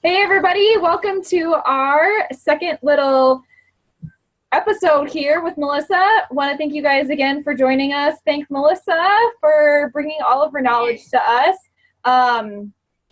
Hey everybody, welcome to our second little episode here with Melissa. Want to thank you guys again for joining us. Thank Melissa for bringing all of her knowledge to us.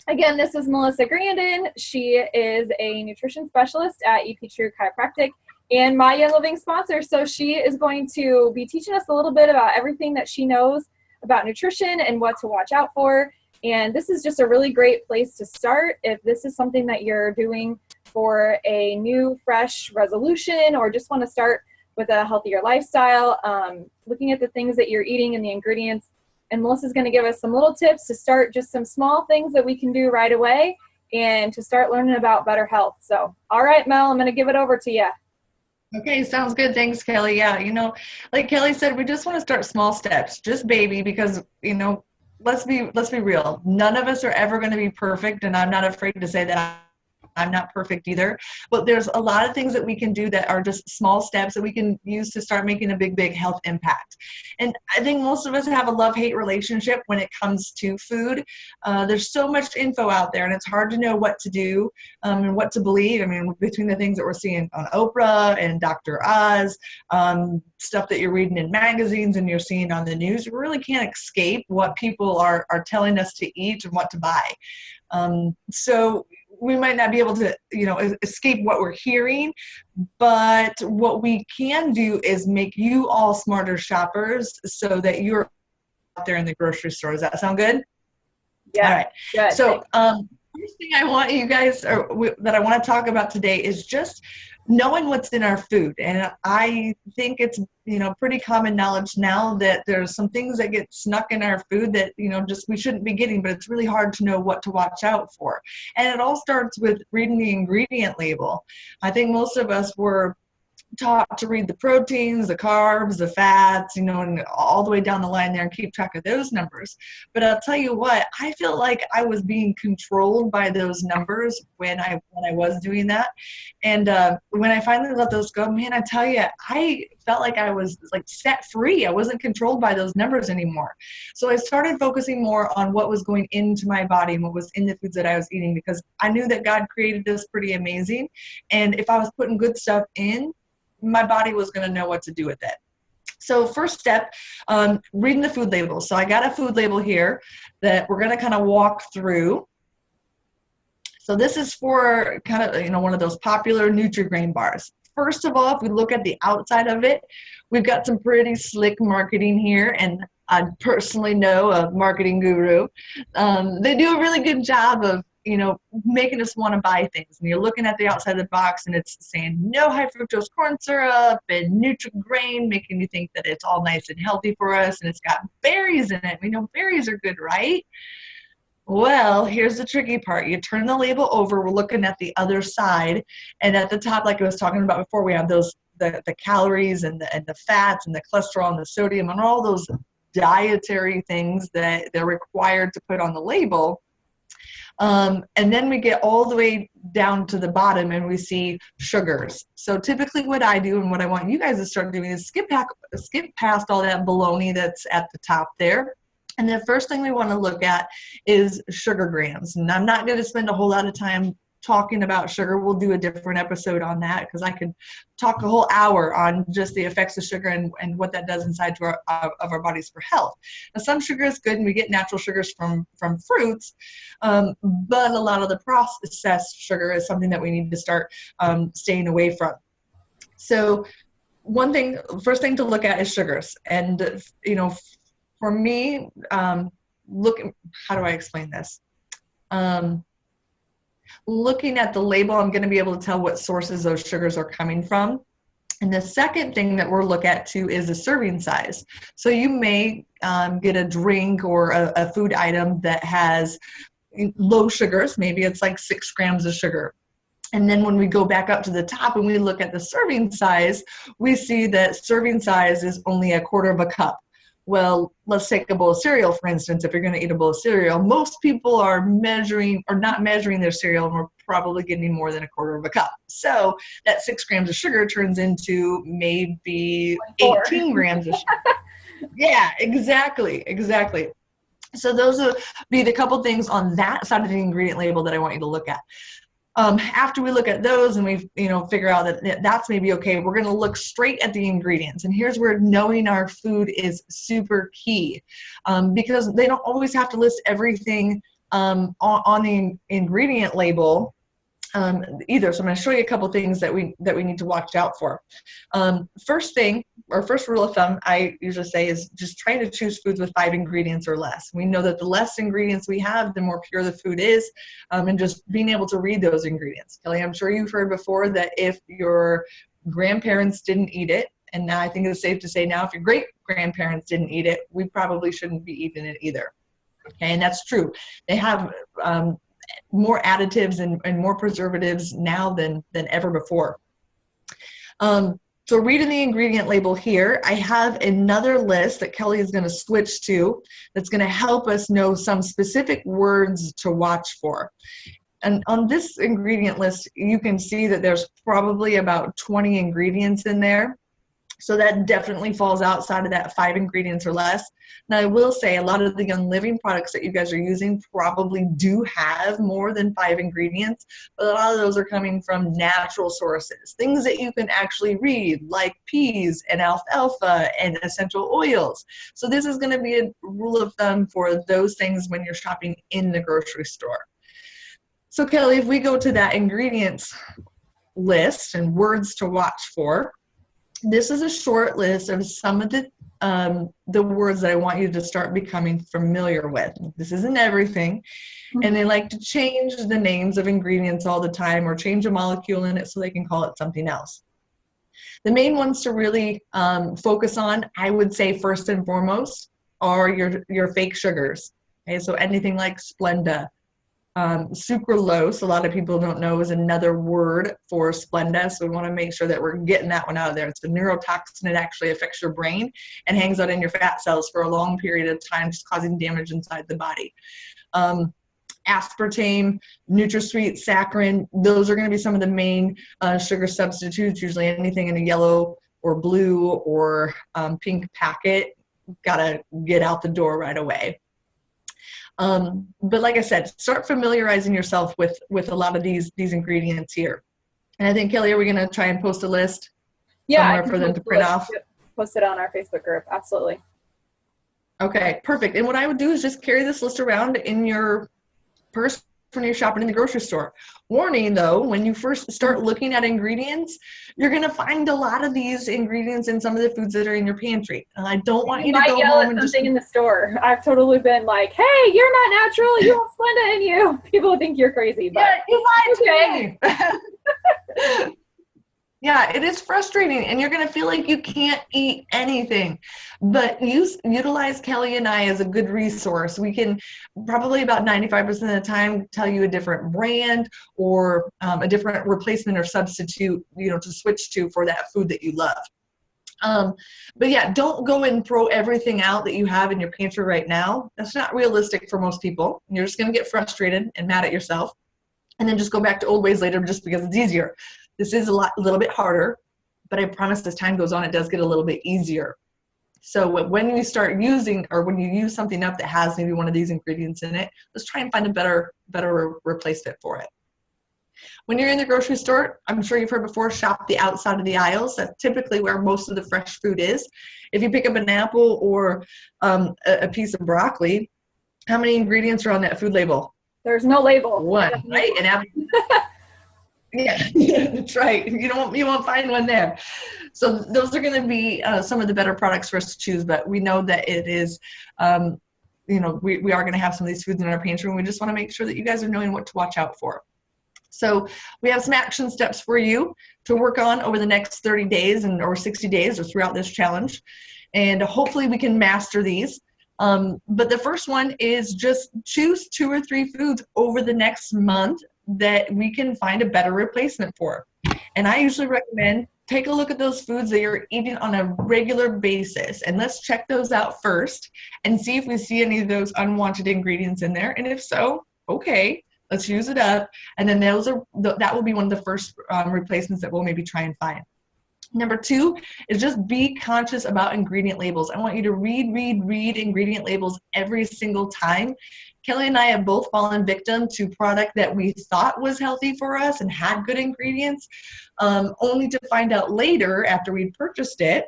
Again, this is Melissa Grandin. She is a nutrition specialist at EP True Chiropractic and my Young Living sponsor. So she is going to be teaching us a little bit about everything that she knows about nutrition and what to watch out for. And this is just a really great place to start if this is something that you're doing for a new, fresh resolution or just want to start with a healthier lifestyle, looking at the things that you're eating and the ingredients. And Melissa's going to give us some little tips to start just some small things that we can do right away and to start learning about better health. So, all right, Mel, I'm going to give it over to you. Okay, sounds good. Thanks, Kelly. Yeah, like Kelly said, we just want to start small steps, just baby, because, let's be real. None of us are ever going to be perfect, and I'm not afraid to say that I'm not perfect either. But there's a lot of things that we can do that are just small steps that we can use to start making a big health impact. And I think most of us have a love-hate relationship when it comes to food. There's so much info out there, and it's hard to know what to do and what to believe. I mean, between the things that we're seeing on Oprah and Dr. Oz, stuff that you're reading in magazines and you're seeing on the news, you really can't escape what people are telling us to eat and what to buy. So we might not be able to, escape what we're hearing, but what we can do is make you all smarter shoppers so that you're out there in the grocery store. Does that sound good? Yeah. All right. Good. So, first thing I want you guys, that I want to talk about today is just knowing what's in our food. And I think it's, pretty common knowledge now that there's some things that get snuck in our food that, just we shouldn't be getting, but it's really hard to know what to watch out for. And it all starts with reading the ingredient label. I think most of us were taught to read the proteins, the carbs, the fats, and all the way down the line there and keep track of those numbers. But I'll tell you what, I feel like I was being controlled by those numbers when I was doing that. And when I finally let those go, man, I tell you, I felt like I was like set free. I wasn't controlled by those numbers anymore. So I started focusing more on what was going into my body and what was in the foods that I was eating, because I knew that God created us pretty amazing. And if I was putting good stuff in, my body was going to know what to do with it. So first step, reading the food label. So I got a food label here that we're going to kind of walk through. So this is for kind of, one of those popular Nutri-Grain bars. First of all, if we look at the outside of it, we've got some pretty slick marketing here, and I personally know a marketing guru. They do a really good job of making us want to buy things. And you're looking at the outside of the box and it's saying no high fructose corn syrup and Nutri-Grain, making you think that it's all nice and healthy for us. And it's got berries in it. We know berries are good, right? Well, here's the tricky part. You turn the label over, we're looking at the other side. And at the top, like I was talking about before, we have those, the calories and the fats and the cholesterol and the sodium and all those dietary things that they're required to put on the label. And then we get all the way down to the bottom and we see sugars. So typically what I do and what I want you guys to start doing is skip past all that baloney that's at the top there. And the first thing we want to look at is sugar grams. And I'm not going to spend a whole lot of time talking about sugar. We'll do a different episode on that because I could talk a whole hour on just the effects of sugar and what that does inside to our bodies for health. Now, some sugar is good, and we get natural sugars from fruits, but a lot of the processed sugar is something that we need to start staying away from. So first thing to look at is sugars. And, for me, how do I explain this? Looking at the label, I'm going to be able to tell what sources those sugars are coming from. And the second thing that we'll look at too is the serving size. So you may get a drink or a food item that has low sugars. Maybe it's like 6 grams of sugar. And then when we go back up to the top and we look at the serving size, we see that serving size is only 1/4 cup. Well, let's take a bowl of cereal, for instance. If you're going to eat a bowl of cereal, most people are not measuring their cereal, and we're probably getting more than 1/4 cup. So that 6 grams of sugar turns into maybe 18 grams of sugar. Yeah, exactly. So those would be the couple things on that side of the ingredient label that I want you to look at. After we look at those and we, figure out that that's maybe okay, we're going to look straight at the ingredients. And here's where knowing our food is super key, because they don't always have to list everything on the ingredient label either. So I'm going to show you a couple things that we need to watch out for. First thing, or first rule of thumb, I usually say is just trying to choose foods with 5 ingredients or less. We know that the less ingredients we have, the more pure the food is, and just being able to read those ingredients. Kelly, I'm sure you've heard before that if your grandparents didn't eat it, and now I think it's safe to say now if your great grandparents didn't eat it, we probably shouldn't be eating it either. Okay, and that's true. They have more additives and more preservatives now than ever before. So reading the ingredient label here, I have another list that Kelly is going to switch to that's going to help us know some specific words to watch for. And on this ingredient list, you can see that there's probably about 20 ingredients in there. So that definitely falls outside of that 5 ingredients or less. Now, I will say a lot of the Young Living products that you guys are using probably do have more than 5 ingredients, but a lot of those are coming from natural sources, things that you can actually read, like peas and alfalfa and essential oils. So this is going to be a rule of thumb for those things when you're shopping in the grocery store. So Kelly, if we go to that ingredients list and words to watch for, this is a short list of some of the words that I want you to start becoming familiar with. This isn't everything, and they like to change the names of ingredients all the time or change a molecule in it so they can call it something else. The main ones to really focus on, I would say first and foremost, are your fake sugars. Okay, so anything like Splenda. Sucralose, a lot of people don't know, is another word for Splenda, so we want to make sure that we're getting that one out of there. It's a neurotoxin. It actually affects your brain and hangs out in your fat cells for a long period of time, just causing damage inside the body. Aspartame, NutraSweet, saccharin, those are going to be some of the main sugar substitutes. Usually anything in a yellow or blue or pink packet, gotta get out the door right away. But like I said, start familiarizing yourself with a lot of these ingredients here. And I think, Kelly, are we going to try and post a list somewhere for them to print off? Post it on our Facebook group. Absolutely. Okay, perfect. And what I would do is just carry this list around in your purse when you're shopping in the grocery store. Warning though, when you first start looking at ingredients, you're going to find a lot of these ingredients in some of the foods that are in your pantry. And I don't want you to go home and something in the store. I've totally been like, hey, you're not natural. You have Splenda in you. People think you're crazy. But yeah, you lied to me. Yeah, it is frustrating, and you're going to feel like you can't eat anything. But utilize Kelly and I as a good resource. We can probably about 95% of the time tell you a different brand or a different replacement or substitute, to switch to for that food that you love. But yeah, don't go and throw everything out that you have in your pantry right now. That's not realistic for most people. You're just going to get frustrated and mad at yourself, and then just go back to old ways later just because it's easier. This is a little bit harder, but I promise as time goes on, it does get a little bit easier. So when you start using, or when you use something up that has maybe one of these ingredients in it, let's try and find a better replacement for it. When you're in the grocery store, I'm sure you've heard before, shop the outside of the aisles. That's typically where most of the fresh food is. If you pick up an apple or a piece of broccoli, how many ingredients are on that food label? There's no label. One, right? An apple. Yeah, that's right. You won't find one there. So those are going to be some of the better products for us to choose. But we know that it is, we are going to have some of these foods in our pantry, and we just want to make sure that you guys are knowing what to watch out for. So we have some action steps for you to work on over the next 30 days or 60 days or throughout this challenge, and hopefully we can master these. But the first one is just choose 2 or 3 foods over the next month that we can find a better replacement for. And I usually recommend take a look at those foods that you're eating on a regular basis, and let's check those out first and see if we see any of those unwanted ingredients in there. And if so, okay, let's use it up. And then that will be one of the first replacements that we'll maybe try and find. Number 2 is just be conscious about ingredient labels. I want you to read ingredient labels every single time. Kelly and I have both fallen victim to product that we thought was healthy for us and had good ingredients, only to find out later after we'd purchased it,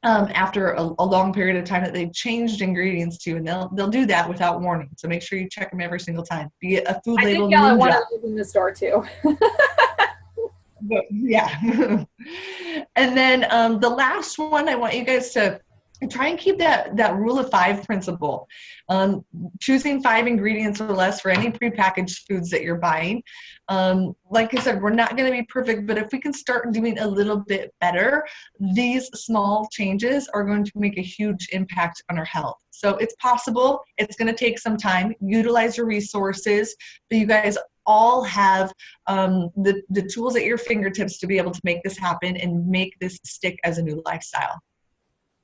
after a long period of time, that they've changed ingredients too, and they'll do that without warning. So make sure you check them every single time. Be it a food I label did yell at one ninja. of those in the store too. But, yeah. And then the last one, I want you guys to try and keep that rule of 5 principle. Choosing 5 ingredients or less for any prepackaged foods that you're buying. Like I said, we're not going to be perfect, but if we can start doing a little bit better, these small changes are going to make a huge impact on our health. So it's possible. It's going to take some time. Utilize your resources, but you guys all have the tools at your fingertips to be able to make this happen and make this stick as a new lifestyle.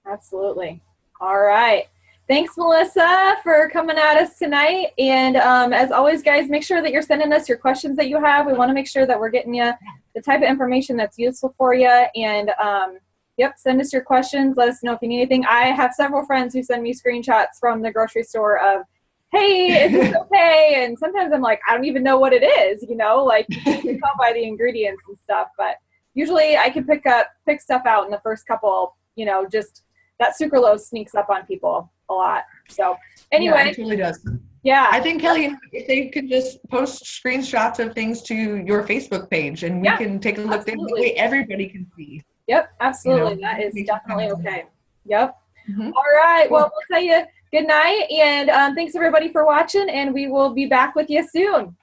Absolutely. All right. Thanks, Melissa, for coming at us tonight. And as always, guys, make sure that you're sending us your questions that you have. We want to make sure that we're getting you the type of information that's useful for you. And yep, send us your questions. Let us know if you need anything. I have several friends who send me screenshots from the grocery store of, hey, is this okay? And sometimes I'm like, I don't even know what it is, like you can tell by the ingredients and stuff. But usually I can pick stuff out in the first couple, just that sucralose sneaks up on people a lot. So anyway. Yeah, it truly does. Yeah. I think, Kelly, if they could just post screenshots of things to your Facebook page and we can take a look, that way everybody can see. Yep, absolutely. That is definitely okay. Yep. Mm-hmm. All right. Cool. Well, we'll tell you good night, and thanks everybody for watching, and we will be back with you soon.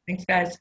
Thanks, guys.